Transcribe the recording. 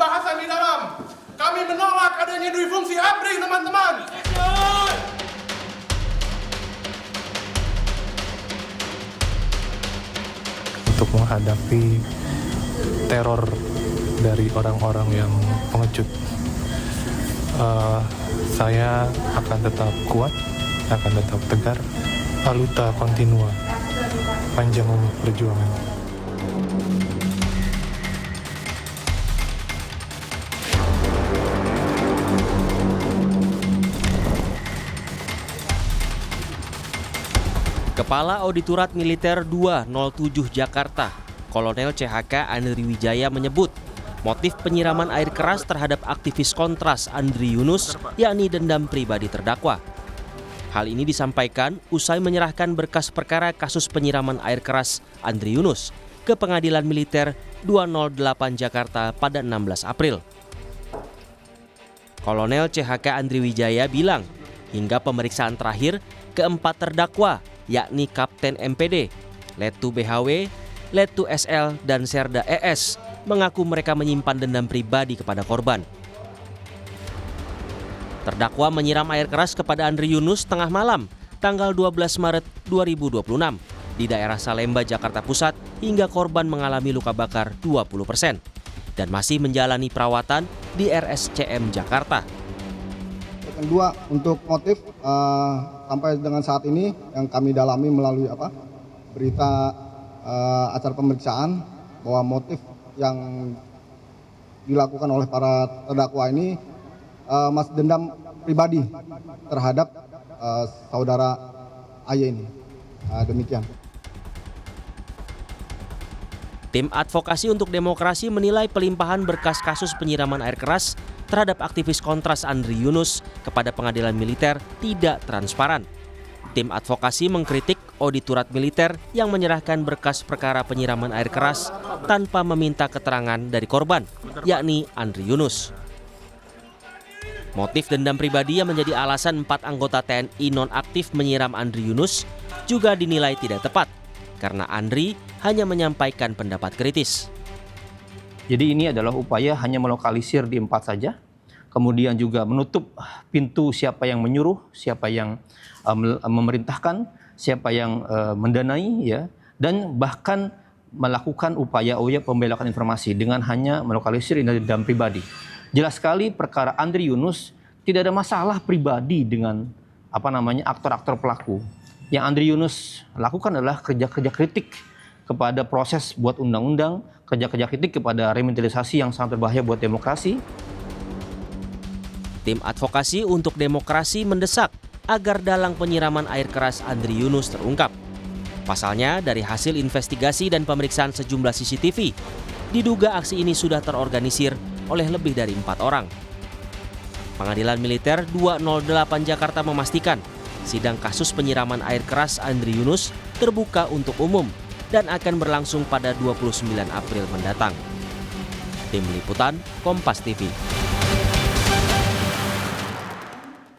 pembahasan di dalam. Kami menolak adanya dui fungsi ABRI, teman-teman. Untuk menghadapi teror dari orang-orang yang pengecut, saya akan tetap kuat, akan tetap tegar, luta continua, panjang umur perjuangan. Kepala Auditorat Militer 207 Jakarta, Kolonel CHK Andri Wijaya menyebut motif penyiraman air keras terhadap aktivis Kontras Andri Yunus yakni dendam pribadi terdakwa. Hal ini disampaikan usai menyerahkan berkas perkara kasus penyiraman air keras Andri Yunus ke Pengadilan Militer 208 Jakarta pada 16 April. Kolonel CHK Andri Wijaya bilang, hingga pemeriksaan terakhir, keempat terdakwa yakni Kapten MPD, Letu BHW, Letu SL, dan Serda ES mengaku mereka menyimpan dendam pribadi kepada korban. Terdakwa menyiram air keras kepada Andri Yunus tengah malam, tanggal 12 Maret 2026 di daerah Salemba, Jakarta Pusat hingga korban mengalami luka bakar 20% dan masih menjalani perawatan di RSCM Jakarta. Kedua, untuk motif sampai dengan saat ini yang kami dalami melalui berita acara pemeriksaan bahwa motif yang dilakukan oleh para terdakwa ini masih dendam pribadi terhadap saudara AY ini. Demikian. Tim Advokasi untuk Demokrasi menilai pelimpahan berkas kasus penyiraman air keras terhadap aktivis Kontras Andri Yunus kepada Pengadilan Militer tidak transparan. Tim advokasi mengkritik Auditorat Militer yang menyerahkan berkas perkara penyiraman air keras tanpa meminta keterangan dari korban, yakni Andri Yunus. Motif dendam pribadi yang menjadi alasan 4 anggota TNI nonaktif menyiram Andri Yunus juga dinilai tidak tepat, karena Andri hanya menyampaikan pendapat kritis. Jadi ini adalah upaya hanya melokalisir di 4 saja, kemudian juga menutup pintu siapa yang menyuruh, siapa yang memerintahkan, siapa yang mendanai, ya, dan bahkan melakukan upaya pembelakan informasi dengan hanya melokalisir dendam pribadi. Jelas sekali perkara Andri Yunus tidak ada masalah pribadi dengan aktor-aktor pelaku. Yang Andri Yunus lakukan adalah kerja-kerja kritik kepada proses buat undang-undang, kerja-kerja kritik kepada revitalisasi yang sangat berbahaya buat demokrasi. Tim Advokasi untuk Demokrasi mendesak agar dalang penyiraman air keras Andri Yunus terungkap. Pasalnya, dari hasil investigasi dan pemeriksaan sejumlah CCTV, diduga aksi ini sudah terorganisir oleh lebih dari 4 orang. Pengadilan Militer 208 Jakarta memastikan sidang kasus penyiraman air keras Andri Yunus terbuka untuk umum dan akan berlangsung pada 29 April mendatang. Tim Liputan, Kompas TV.